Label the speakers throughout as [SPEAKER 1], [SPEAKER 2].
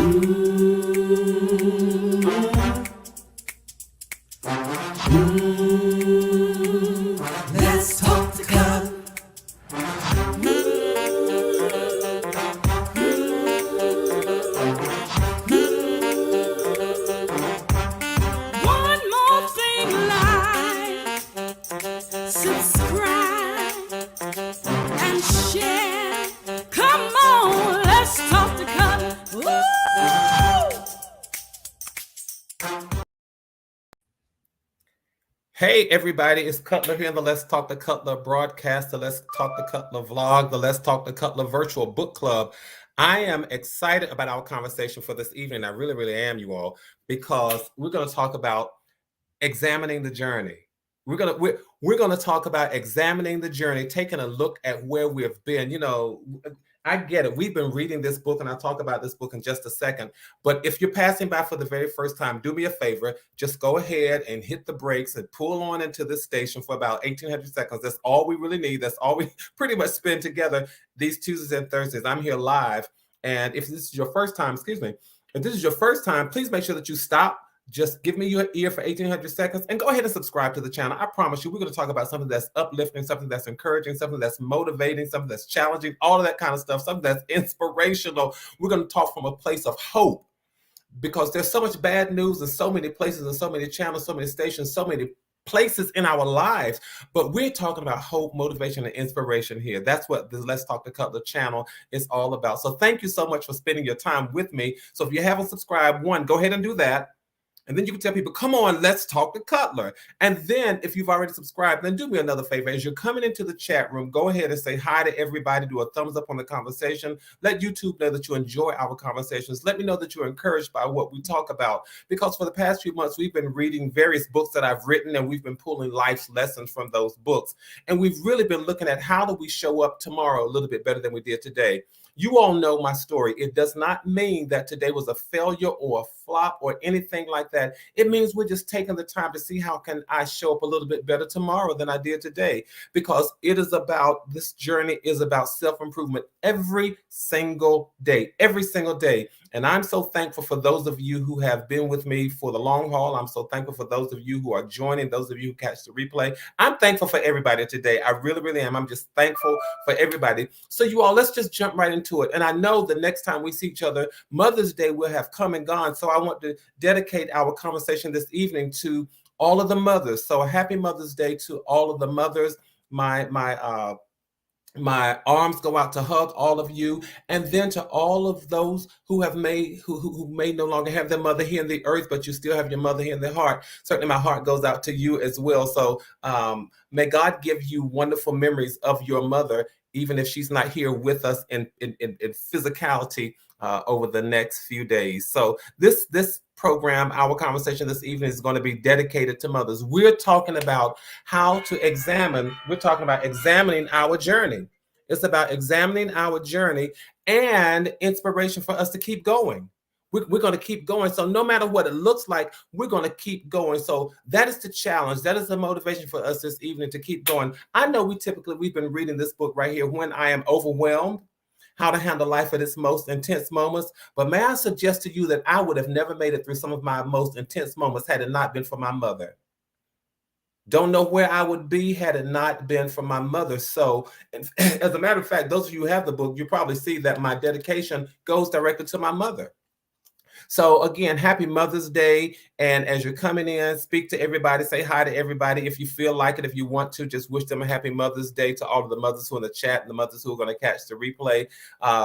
[SPEAKER 1] Let's talk the cup. One more thing, like, subscribe, and share. Come on, let's talk the cup. Woo!
[SPEAKER 2] Hey everybody, it's Cutler here in the Let's Talk the Cutler broadcast, the Let's Talk the Cutler vlog, the Let's Talk the Cutler virtual book club. I am excited about our conversation for this evening. I really, really am, you all, because we're going to talk about examining the journey. We're gonna talk about examining the journey, taking a look at where we've been. You know, I get it. We've been reading this book, and I'll talk about this book in just a second. But if you're passing by for the very first time, do me a favor. Just go ahead and hit the brakes and pull on into this station for about 1,800 seconds. That's all we really need. That's all we pretty much spend together these Tuesdays and Thursdays. I'm here live. And if this is your first time, if this is your first time, please make sure that you stop. Just give me your ear for 1,800 seconds and go ahead and subscribe to the channel. I promise you, we're going to talk about something that's uplifting, something that's encouraging, something that's motivating, something that's challenging, all of that kind of stuff, something that's inspirational. We're going to talk from a place of hope because there's so much bad news in so many places and so many channels, so many stations, so many places in our lives, but we're talking about hope, motivation, and inspiration here. That's what the Let's Talk the Cutler channel is all about. So thank you so much for spending your time with me. So if you haven't subscribed, go ahead and do that. And then you can tell people, come on, let's talk to Cutler. And then if you've already subscribed, then do me another favor. As you're coming into the chat room, go ahead and say hi to everybody. Do a thumbs up on the conversation. Let YouTube know that you enjoy our conversations. Let me know that you're encouraged by what we talk about. Because for the past few months, we've been reading various books that I've written, and we've been pulling life's lessons from those books. And we've really been looking at how do we show up tomorrow a little bit better than we did today. You all know my story. It does not mean that today was a failure or a flop or anything like that. It means we're just taking the time to see how can I show up a little bit better tomorrow than I did today, because this journey is about self-improvement every single day. And I'm so thankful for those of you who have been with me for the long haul. I'm so thankful for those of you who are joining, those of you who catch the replay. I'm thankful for everybody today. I really, really am. I'm just thankful for everybody. So you all, let's just jump right into it. And I know the next time we see each other, Mother's Day will have come and gone. So I want to dedicate our conversation this evening to all of the mothers. So a happy Mother's Day to all of the mothers. My arms go out to hug all of you, and then to all of those who may no longer have their mother here in the earth, but you still have your mother here in their heart. Certainly my heart goes out to you as well. So may God give you wonderful memories of your mother, even if she's not here with us in physicality over the next few days. So this program, our conversation this evening, is going to be dedicated to mothers. We're talking about examining our journey. It's about examining our journey and inspiration for us to keep going. We're going to keep going. So no matter what it looks like, we're going to keep going. So that is the challenge. That is the motivation for us this evening to keep going. I know we've been reading this book right here, When I Am Overwhelmed, How to Handle Life at Its Most Intense Moments. But may I suggest to you that I would have never made it through some of my most intense moments had it not been for my mother. Don't know where I would be had it not been for my mother. So as a matter of fact, those of you who have the book, you probably see that my dedication goes directly to my mother. So again, happy Mother's Day. And as you're coming in, speak to everybody, say hi to everybody. If you feel like it, if you want to, just wish them a happy Mother's Day to all of the mothers who are in the chat and the mothers who are going to catch the replay.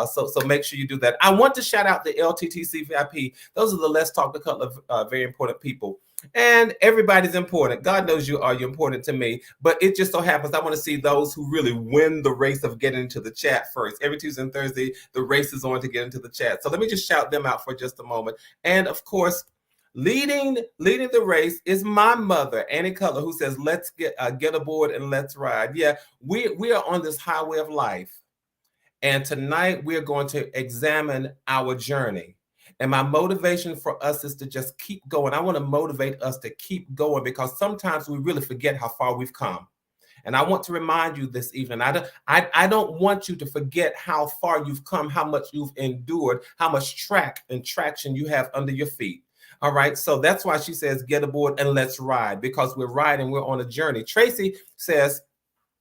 [SPEAKER 2] So make sure you do that. I want to shout out the LTTC VIP. Those are the Let's Talk the Cutler, very important people. And everybody's important. God knows you're important to me, but it just so happens I want to see those who really win the race of getting into the chat first. Every Tuesday and Thursday, the race is on to get into the chat. So let me just shout them out for just a moment. And of course, leading the race is my mother, Annie Cutler, who says, let's get aboard and let's ride. Yeah, we are on this highway of life. And tonight we're going to examine our journey. And my motivation for us is to just keep going. I want to motivate us to keep going because sometimes we really forget how far we've come. And I want to remind you this evening, I don't want you to forget how far you've come, how much you've endured, how much track and traction you have under your feet. All right. So that's why she says, get aboard and let's ride, because we're riding, we're on a journey. Tracy says,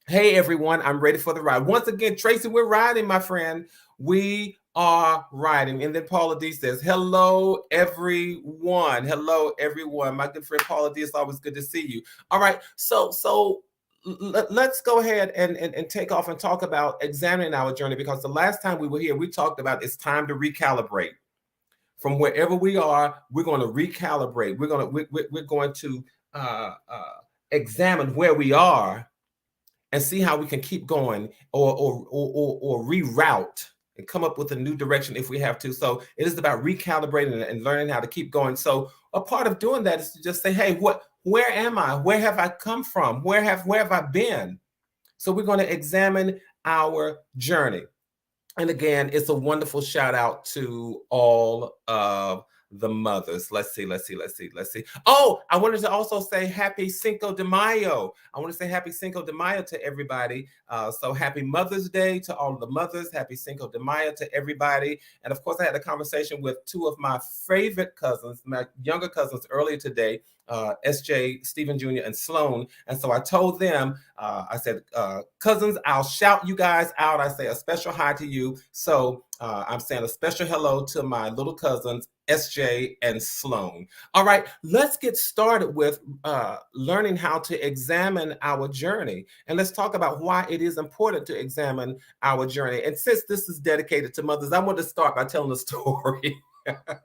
[SPEAKER 2] hey, everyone, I'm ready for the ride. Once again, Tracy, we're riding, my friend. We are riding. And then Paula D says, hello, everyone. Hello, everyone. My good friend Paula D, it's always good to see you. All right. So let's go ahead and take off and talk about examining our journey, because the last time we were here, we talked about it's time to recalibrate. From wherever we are, we're going to recalibrate. We're going to examine where we are and see how we can keep going or reroute and come up with a new direction if we have to. So it is about recalibrating and learning how to keep going. So a part of doing that is to just say, hey, where am I? Where have I come from? Where have I been? So we're going to examine our journey. And again, it's a wonderful shout out to all of the mothers. Let's see. Oh, I wanted to also say happy Cinco de Mayo. I want to say happy Cinco de Mayo to everybody. So happy Mother's Day to all of the mothers. Happy Cinco de Mayo to everybody. And of course, I had a conversation with two of my favorite cousins, my younger cousins, earlier today, SJ, Stephen Jr., and Sloan. And so I told them, I said, cousins, I'll shout you guys out. I say a special hi to you. So I'm saying a special hello to my little cousins, SJ and Sloan. All right, let's get started with learning how to examine our journey. And let's talk about why it is important to examine our journey. And since this is dedicated to mothers, I want to start by telling a story.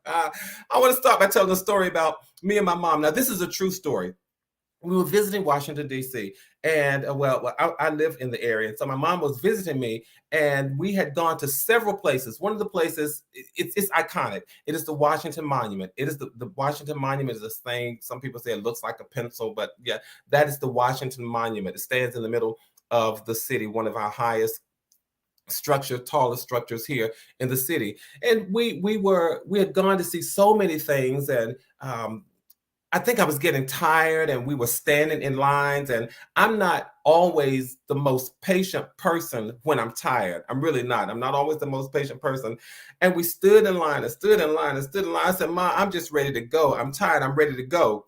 [SPEAKER 2] I want to start by telling a story about me and my mom. Now, this is a true story. We were visiting Washington, D.C., and I live in the area. And so my mom was visiting me, and we had gone to several places. One of the places, it's iconic. It is the Washington Monument. It is the Washington Monument is this thing. Some people say it looks like a pencil, but yeah, that is the Washington Monument. It stands in the middle of the city, one of our highest tallest structures here in the city. And we had gone to see so many things, and I think I was getting tired, and we were standing in lines, and I'm not always the most patient person when I'm tired. I'm really not. I'm not always the most patient person. And we stood in line and stood in line and stood in line. I said, Mom, I'm just ready to go. I'm tired. I'm ready to go.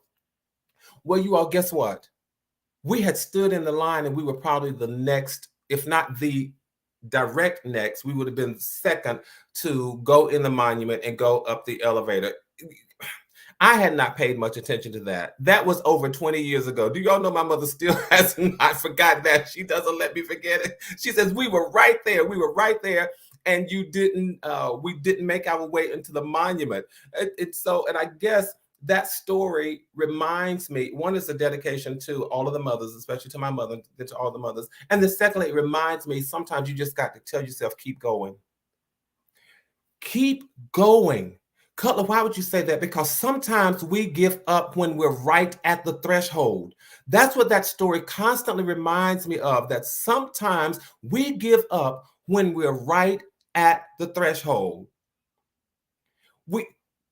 [SPEAKER 2] Well, you all, guess what? We had stood in the line, and we were probably the next, if not the direct next, we would have been second to go in the monument and go up the elevator. I had not paid much attention to that. That was over 20 years ago. Do y'all know my mother still has not forgot that? She doesn't let me forget it. She says, we were right there. We were right there. And we didn't make our way into the monument. And I guess that story reminds me, one is a dedication to all of the mothers, especially to my mother, then to all the mothers. And the secondly, it reminds me, sometimes you just got to tell yourself, keep going. Keep going. Cutler, why would you say that? Because sometimes we give up when we're right at the threshold. That's what that story constantly reminds me of, that sometimes we give up when we're right at the threshold.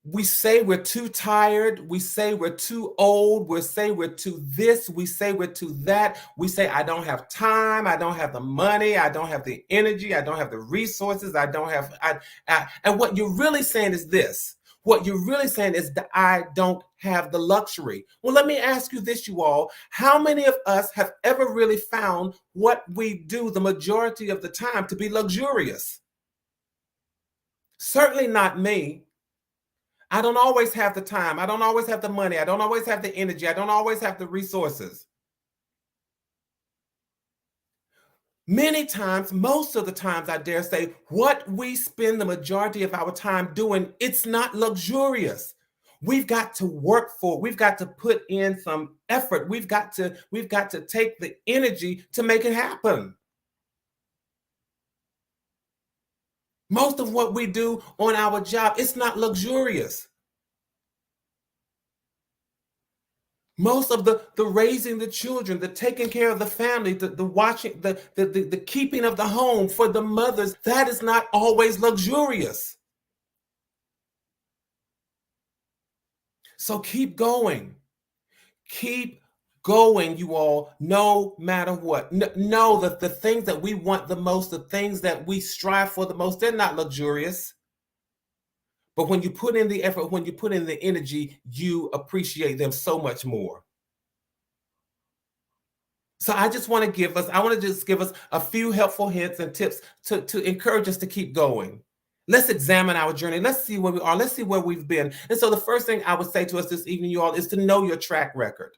[SPEAKER 2] We say we're too tired. We say we're too old. We say we're too this. We say we're too that. We say, I don't have time. I don't have the money. I don't have the energy. I don't have the resources. I don't have, and what you're really saying is this. What you're really saying is that I don't have the luxury. Well, let me ask you this, you all. How many of us have ever really found what we do the majority of the time to be luxurious? Certainly not me. I don't always have the time. I don't always have the money. I don't always have the energy. I don't always have the resources. Many times, most of the times, I dare say, what we spend the majority of our time doing, it's not luxurious. We've got to work for it. We've got to put in some effort. We've got to take the energy to make it happen. Most of what we do on our job, it's not luxurious. Most of the raising the children, the taking care of the family, the watching, the keeping of the home for the mothers, that is not always luxurious. So keep going. Keep going, you all, no matter what. Know that the things that we want the most, the things that we strive for the most, they're not luxurious. But when you put in the effort, when you put in the energy, you appreciate them so much more. So I just want to give us a few helpful hints and tips to encourage us to keep going. Let's examine our journey. Let's see where we are. Let's see where we've been. And so the first thing I would say to us this evening, you all, is to know your track record.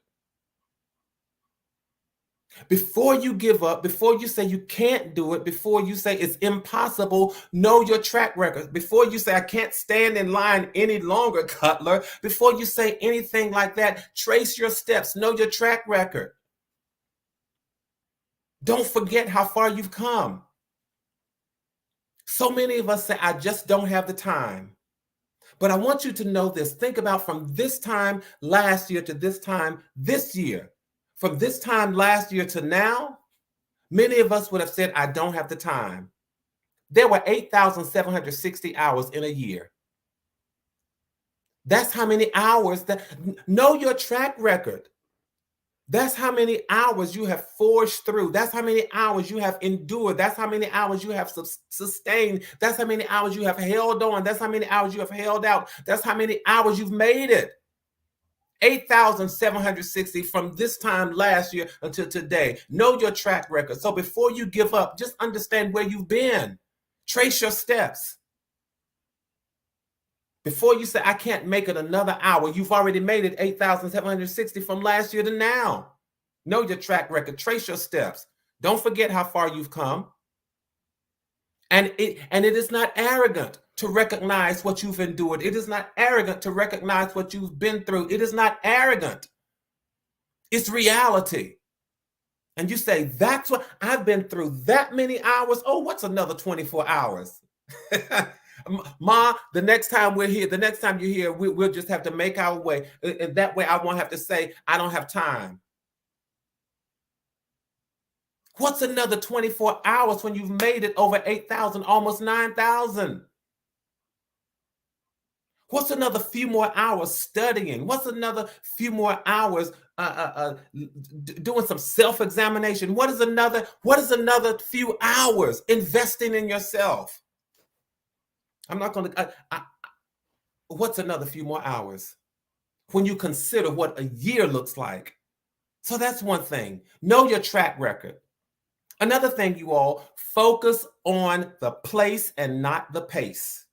[SPEAKER 2] Before you give up, before you say you can't do it, before you say it's impossible, know your track record. Before you say I can't stand in line any longer, Cutler, before you say anything like that, trace your steps, know your track record. Don't forget how far you've come. So many of us say, I just don't have the time. But I want you to know this. Think about from this time last year to this time this year. From this time last year to now, many of us would have said, I don't have the time. There were 8,760 hours in a year. That's how many hours know your track record. That's how many hours you have forged through. That's how many hours you have endured. That's how many hours you have sustained. That's how many hours you have held on. That's how many hours you have held out. That's how many hours you've made it. 8,760 from this time last year until today. Know your track record. So before you give up, just understand where you've been. Trace your steps. Before you say, I can't make it another hour, you've already made it 8,760 from last year to now. Know your track record. Trace your steps. Don't forget how far you've come. And it is not arrogant to recognize what you've endured. It is not arrogant to recognize what you've been through. It is not arrogant. It's reality. And you say, that's what I've been through that many hours. Oh, what's another 24 hours? Ma, the next time we're here, the next time you're here, we'll just have to make our way. And that way I won't have to say, I don't have time. What's another 24 hours when you've made it over 8,000, almost 9,000? What's another few more hours studying? What's another few more hours doing some self-examination? What is another few hours investing in yourself? I'm not going to, what's another few more hours when you consider what a year looks like? So that's one thing. Know your track record. Another thing, you all, focus on the place and not the pace.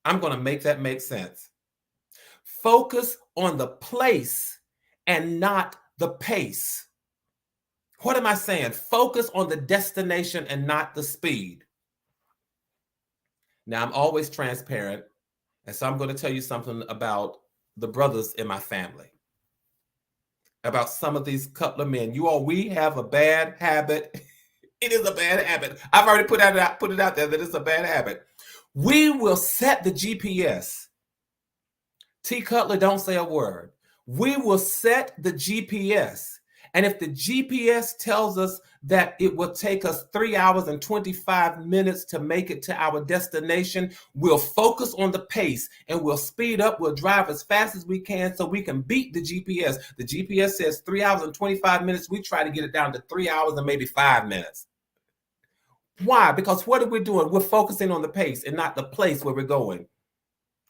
[SPEAKER 2] I'm going to make that make sense. Focus on the place and not the pace. What am I saying? Focus on the destination and not the speed. Now, I'm always transparent, and so I'm going to tell you something about the brothers in my family, about some of these Cutler men. You all, we have a bad habit. It is a bad habit. I've already put it out there that it's a bad habit. We will set the GPS. T. Cutler, don't say a word. We will set the GPS. And if the GPS tells us that it will take us 3 hours and 25 minutes to make it to our destination, we'll focus on the pace and we'll speed up. We'll drive as fast as we can so we can beat the GPS. The GPS says 3 hours and 25 minutes. We try to get it down to 3 hours and maybe 5 minutes. Why? Because what are we doing? We're focusing on the pace and not the place where we're going.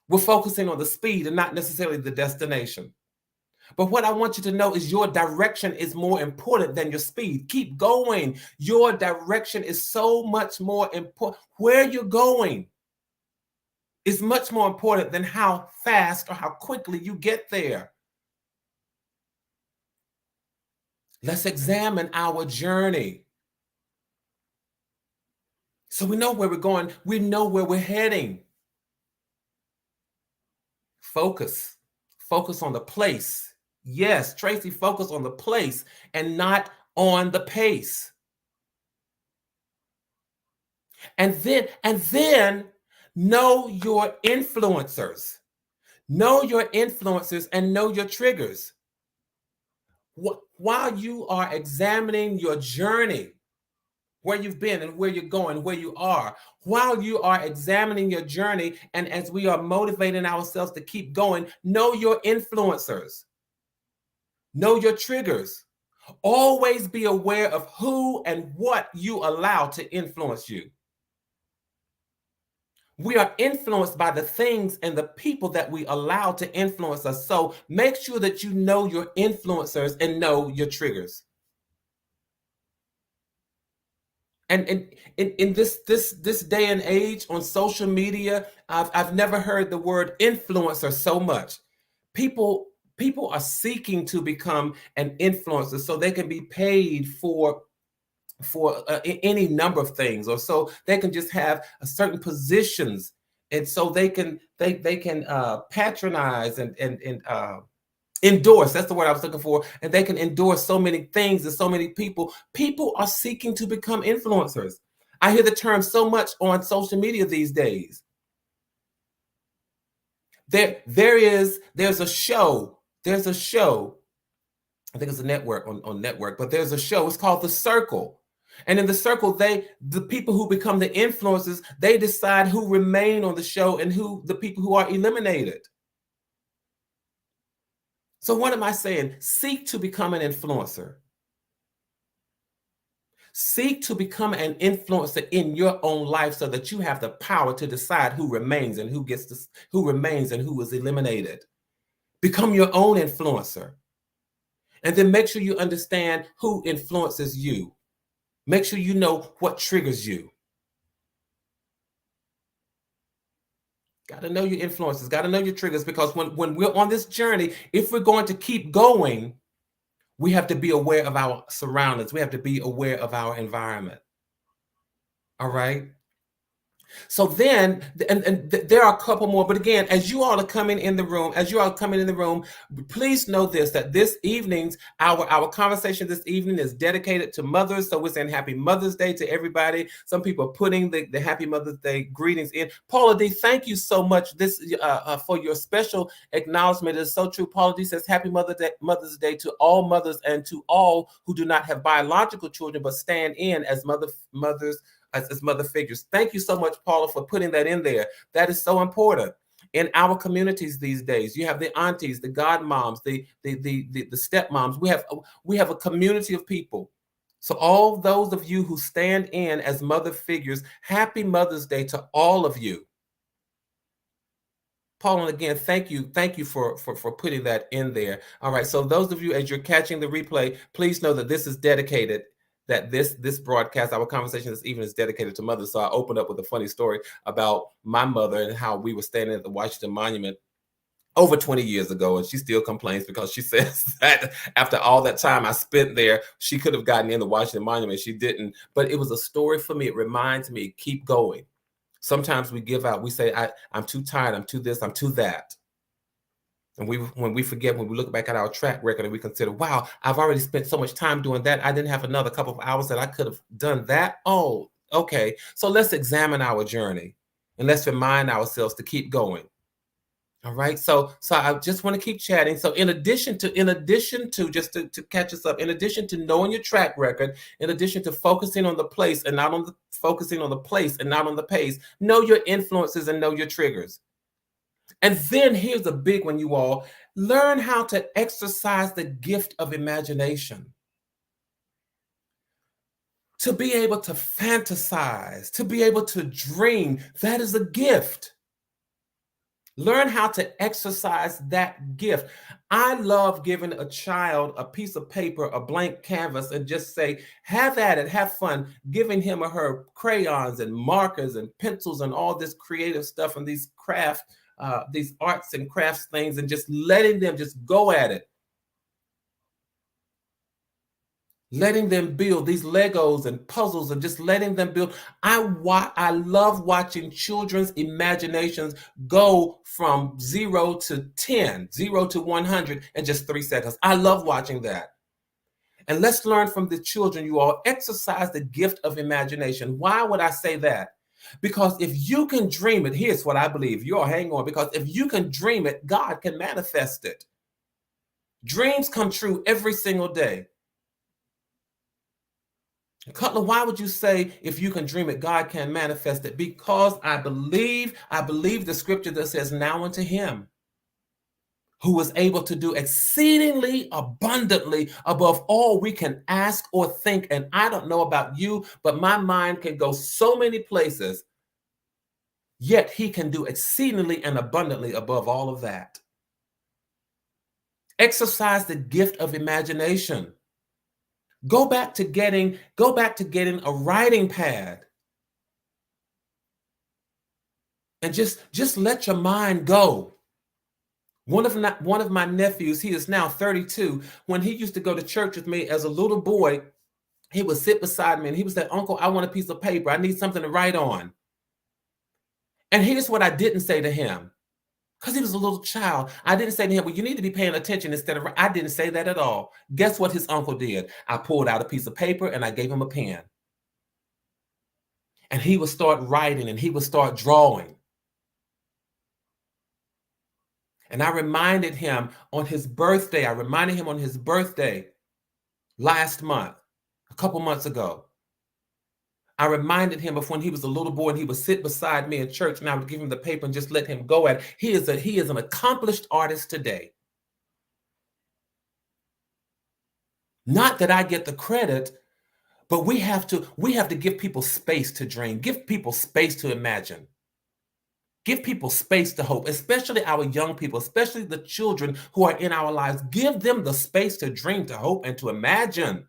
[SPEAKER 2] We're focusing on the speed and not necessarily the destination. But what I want you to know is your direction is more important than your speed. Keep going. Your direction is so much more important. Where you're going is much more important than how fast or how quickly you get there. Let's examine our journey. So we know where we're going. We know where we're heading. Focus. Focus on the place. Yes, Tracy, focus on the place and not on the pace. And then know your influencers. Know your influencers and know your triggers. While you are examining your journey, where you've been and where you're going, where you are, while you are examining your journey, and as we are motivating ourselves to keep going, know your influencers. Know your triggers. Always be aware of who and what you allow to influence you. We are influenced by the things and the people that we allow to influence us. So make sure that you know your influencers and know your triggers. And in this day and age on social media, I've never heard the word influencer so much. People are seeking to become an influencer so they can be paid for any number of things, or so they can just have a certain positions, and so they can patronize and endorse. That's the word I was looking for. And they can endorse so many things and so many people. People are seeking to become influencers. I hear the term so much on social media these days. There's a show. There's a show. I think it's a network on network, but there's a show. It's called The Circle. And in The Circle, the people who become the influencers, they decide who remain on the show and the people who are eliminated. So what am I saying? Seek to become an influencer. Seek to become an influencer in your own life so that you have the power to decide who remains and who remains and who is eliminated. Become your own influencer. And then make sure you understand who influences you. Make sure you know what triggers you. Got to know your influences, got to know your triggers, because when we're on this journey, if we're going to keep going, we have to be aware of our surroundings. We have to be aware of our environment. All right. So then, and there are a couple more, but again, as you all are coming in the room, please know this, that this evening's, our conversation this evening is dedicated to mothers. So we're saying Happy Mother's Day to everybody. Some people are putting the Happy Mother's Day greetings in. Paula D, thank you so much for your special acknowledgement. It is so true. Paula D says Happy Mother's Day to all mothers and to all who do not have biological children, but stand in as mothers, as mother figures. Thank you so much, Paula, for putting that in there. That is so important. In our communities these days, you have the aunties, the godmoms, the stepmoms. We have a community of people. So all those of you who stand in as mother figures, Happy Mother's Day to all of you. Paul, and again, thank you for putting that in there. All right, so those of you, as you're catching the replay, please know that this is dedicated, that this broadcast, our conversation this evening, is dedicated to mothers. So I opened up with a funny story about my mother and how we were standing at the Washington Monument over 20 years ago, and she still complains because she says that after all that time I spent there, she could have gotten in the Washington Monument. She didn't, but it was a story for me. It reminds me, keep going. Sometimes we give out. We say, I'm too tired. I'm too this. I'm too that. And when we forget, when we look back at our track record and we consider, wow, I've already spent so much time doing that. I didn't have another couple of hours that I could have done that. Oh, okay. So let's examine our journey and let's remind ourselves to keep going. All right. So I just want to keep chatting. So in addition to just to catch us up, in addition to knowing your track record, in addition to focusing on the place and not on the pace, know your influences and know your triggers. And then here's a big one, you all. Learn how to exercise the gift of imagination. To be able to fantasize, to be able to dream, that is a gift. Learn how to exercise that gift. I love giving a child a piece of paper, a blank canvas, and just say, have at it, have fun, giving him or her crayons and markers and pencils and all this creative stuff and these arts and crafts things, and just letting them just go at it. Letting them build these Legos and puzzles and just letting them build. I love watching children's imaginations go from 0 to 10, 0 to 100 in just 3 seconds. I love watching that. And let's learn from the children, you all. Exercise the gift of imagination. Why would I say that? Because if you can dream it, here's what I believe. You all hang on, because if you can dream it, God can manifest it. Dreams come true every single day. Cutler, why would you say if you can dream it, God can manifest it? Because I believe the scripture that says, now unto him who is able to do exceedingly abundantly above all we can ask or think. And I don't know about you, but my mind can go so many places, yet he can do exceedingly and abundantly above all of that. Exercise the gift of imagination. Go back to getting a writing pad. And just let your mind go. One of my nephews, he is now 32. When he used to go to church with me as a little boy, he would sit beside me and he would say, "Uncle, I want a piece of paper. I need something to write on." And here's what I didn't say to him, because he was a little child. I didn't say to him, "Well, you need to be paying attention instead of," I didn't say that at all. Guess what his uncle did? I pulled out a piece of paper and I gave him a pen. And he would start writing and he would start drawing. And I reminded him on his birthday last month, a couple months ago. I reminded him of when he was a little boy and he would sit beside me in church and I would give him the paper and just let him go at it. He is an accomplished artist today. Not that I get the credit, but we have to give people space to dream, give people space to imagine. Give people space to hope, especially our young people, especially the children who are in our lives. Give them the space to dream, to hope, and to imagine.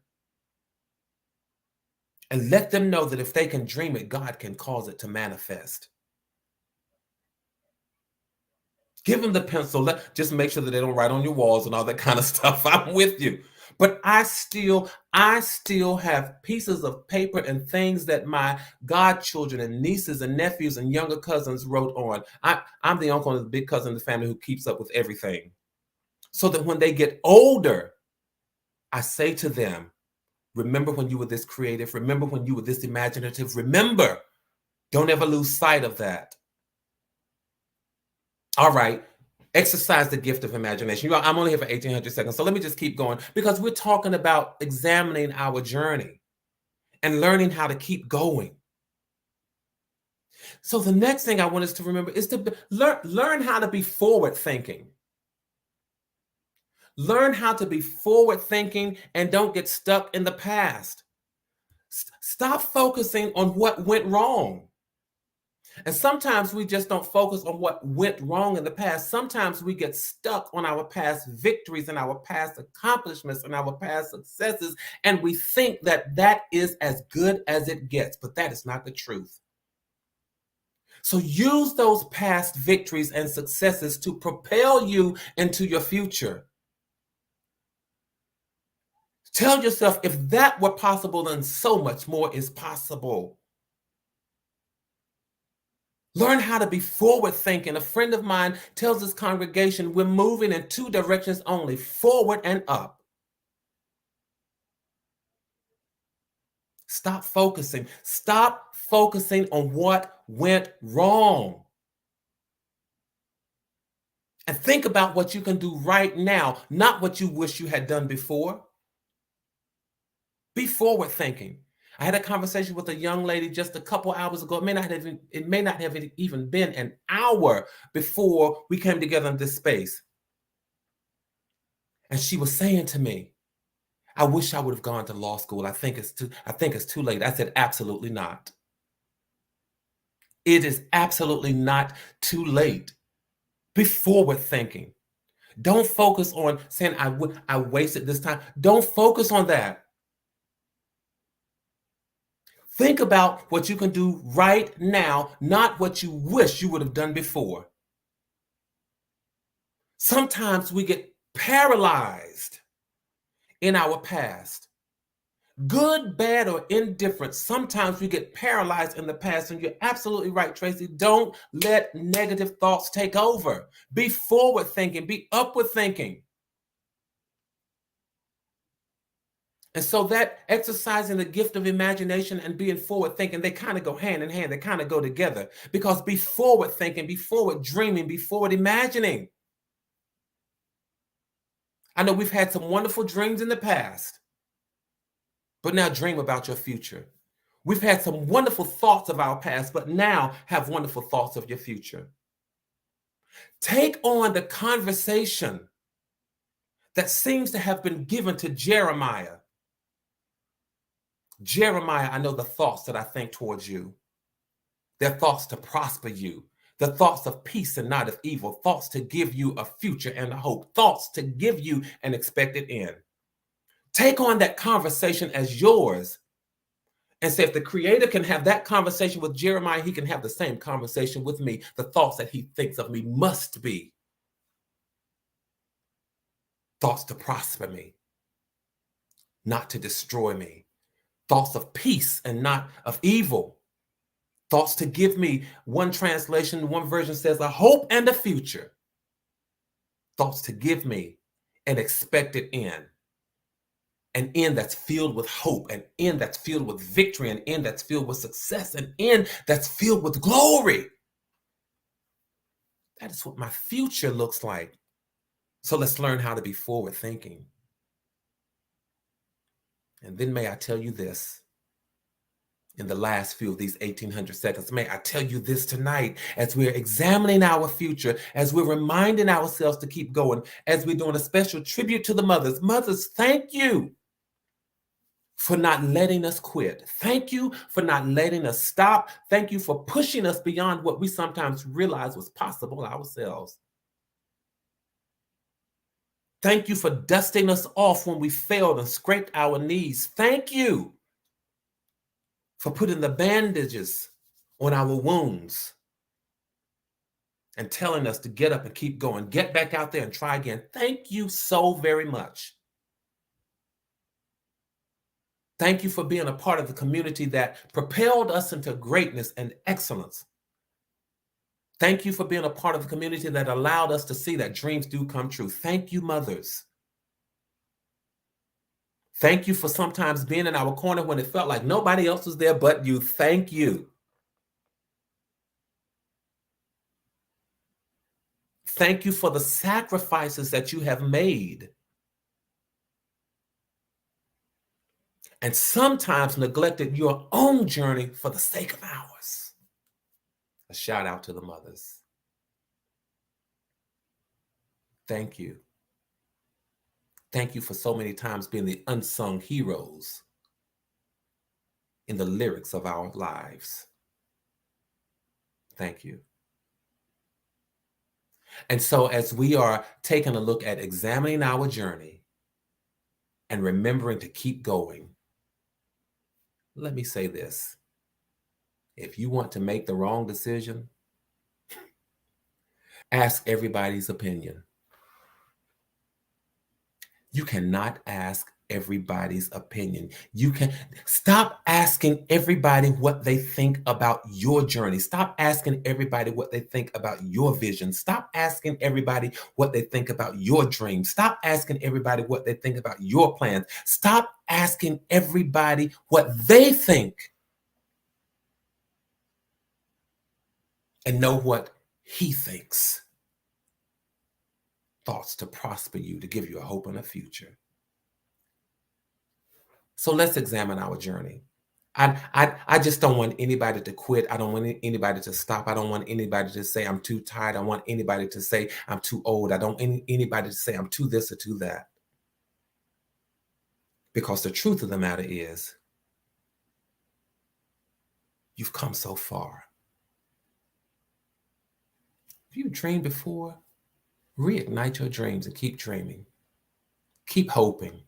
[SPEAKER 2] And let them know that if they can dream it, God can cause it to manifest. Give them the pencil. Just make sure that they don't write on your walls and all that kind of stuff. I'm with you. But I still have pieces of paper and things that my godchildren and nieces and nephews and younger cousins wrote on. I'm the uncle and the big cousin in the family who keeps up with everything. So that when they get older, I say to them, remember when you were this creative. Remember when you were this imaginative. Remember, don't ever lose sight of that. All right. Exercise the gift of imagination. I'm only here for 1,800 seconds, so let me just keep going, because we're talking about examining our journey and learning how to keep going. So the next thing I want us to remember is to learn how to be forward thinking. Learn how to be forward thinking and don't get stuck in the past. Stop focusing on what went wrong. And sometimes we just don't focus on what went wrong in the past. Sometimes we get stuck on our past victories and our past accomplishments and our past successes, and we think that that is as good as it gets, but that is not the truth. So use those past victories and successes to propel you into your future. Tell yourself, if that were possible, then so much more is possible. Learn how to be forward thinking. A friend of mine tells his congregation, we're moving in two directions only, forward and up. Stop focusing. Stop focusing on what went wrong. And think about what you can do right now, not what you wish you had done before. Be forward thinking. I had a conversation with a young lady just a couple hours ago. It may not have even been an hour before we came together in this space. And she was saying to me, I wish I would have gone to law school. I think it's too late. I said, absolutely not. It is absolutely not too late. Be forward thinking. Don't focus on saying, I wasted this time. Don't focus on that. Think about what you can do right now, not what you wish you would have done before. Sometimes we get paralyzed in our past. Good, bad, or indifferent. Sometimes we get paralyzed in the past, and you're absolutely right, Tracy. Don't let negative thoughts take over. Be forward thinking, be upward thinking. And so that exercising the gift of imagination and being forward thinking, they kind of go hand in hand. They kind of go together, because be forward thinking, be forward dreaming, be forward imagining. I know we've had some wonderful dreams in the past, but now dream about your future. We've had some wonderful thoughts of our past, but now have wonderful thoughts of your future. Take on the conversation that seems to have been given to Jeremiah. Jeremiah, I know the thoughts that I think towards you. They're thoughts to prosper you, the thoughts of peace and not of evil, thoughts to give you a future and a hope, thoughts to give you an expected end. Take on that conversation as yours and say, if the Creator can have that conversation with Jeremiah, he can have the same conversation with me. The thoughts that he thinks of me must be thoughts to prosper me, not to destroy me, thoughts of peace and not of evil, thoughts to give me, one translation, one version says, a hope and a future, thoughts to give me an expected end. An end that's filled with hope, an end that's filled with victory, an end that's filled with success, an end that's filled with glory. That is what my future looks like. So let's learn how to be forward thinking. And then may I tell you this, in the last few of these 1800 seconds, may I tell you this tonight, as we're examining our future, as we're reminding ourselves to keep going, as we're doing a special tribute to the mothers. Mothers, thank you for not letting us quit. Thank you for not letting us stop. Thank you for pushing us beyond what we sometimes realized was possible ourselves. Thank you for dusting us off when we failed and scraped our knees. Thank you for putting the bandages on our wounds and telling us to get up and keep going, get back out there and try again. Thank you so very much. Thank you for being a part of the community that propelled us into greatness and excellence. Thank you for being a part of the community that allowed us to see that dreams do come true. Thank you, mothers. Thank you for sometimes being in our corner when it felt like nobody else was there but you. Thank you. Thank you for the sacrifices that you have made. And sometimes neglected your own journey for the sake of ours. A shout out to the mothers. Thank you. Thank you for so many times being the unsung heroes in the lyrics of our lives. Thank you. And so as we are taking a look at examining our journey and remembering to keep going, let me say this. If you want to make the wrong decision, ask everybody's opinion. You cannot ask everybody's opinion. You can stop asking everybody what they think about your journey. Stop asking everybody what they think about your vision. Stop asking everybody what they think about your dreams. Stop asking everybody what they think about your plans. Stop asking everybody what they think. And know what he thinks. Thoughts to prosper you, to give you a hope and a future. So let's examine our journey. I just don't want anybody to quit. I don't want anybody to stop. I don't want anybody to say I'm too tired. I don't want anybody to say I'm too old. I don't want anybody to say I'm too this or too that. Because the truth of the matter is, you've come so far. If you've dreamed before, reignite your dreams and keep dreaming. Keep hoping.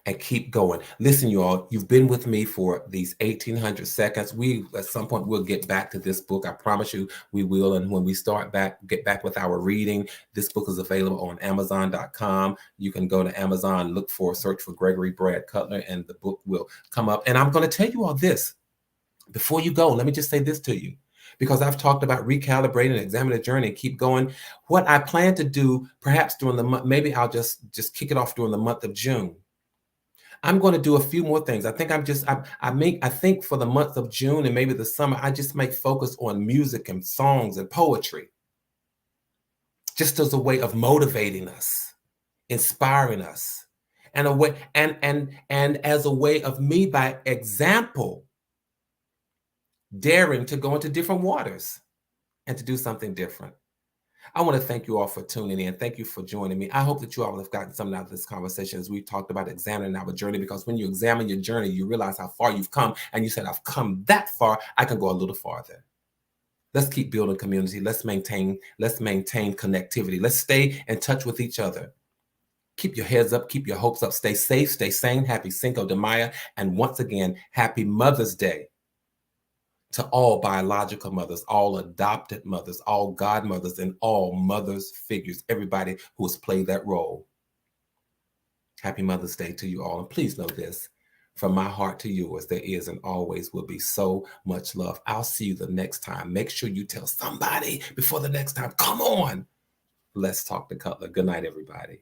[SPEAKER 2] And keep going. Listen, you all, you've been with me for these 1800 seconds. At some point, we'll get back to this book. I promise you we will. And when we get back with our reading, this book is available on Amazon.com. You can go to Amazon, search for Gregory Brad Cutler, and the book will come up. And I'm going to tell you all this. Before you go, let me just say this to you, because I've talked about recalibrating and examining the journey and keep going. What I plan to do, perhaps during the month, maybe I'll just kick it off during the month of June. I'm going to do a few more things. I think I think for the month of June and maybe the summer, I just make focus on music and songs and poetry, just as a way of motivating us, inspiring us, and as a way of me, by example, daring to go into different waters and to do something different. I want to thank you all for tuning in. Thank you for joining me. I hope that you all have gotten something out of this conversation as we talked about examining our journey, because when you examine your journey, you realize how far you've come. And you said, I've come that far, I can go a little farther. Let's keep building community. Let's maintain connectivity. Let's stay in touch with each other. Keep your heads up, keep your hopes up, stay safe, stay sane. Happy Cinco de Mayo. And once again, happy Mother's Day to all biological mothers, all adopted mothers, all godmothers, and all mothers figures, everybody who has played that role. Happy Mother's Day to you all. And please know this, from my heart to yours, there is and always will be so much love. I'll see you the next time. Make sure you tell somebody before the next time. Come on. Let's talk to Cutler. Good night, everybody.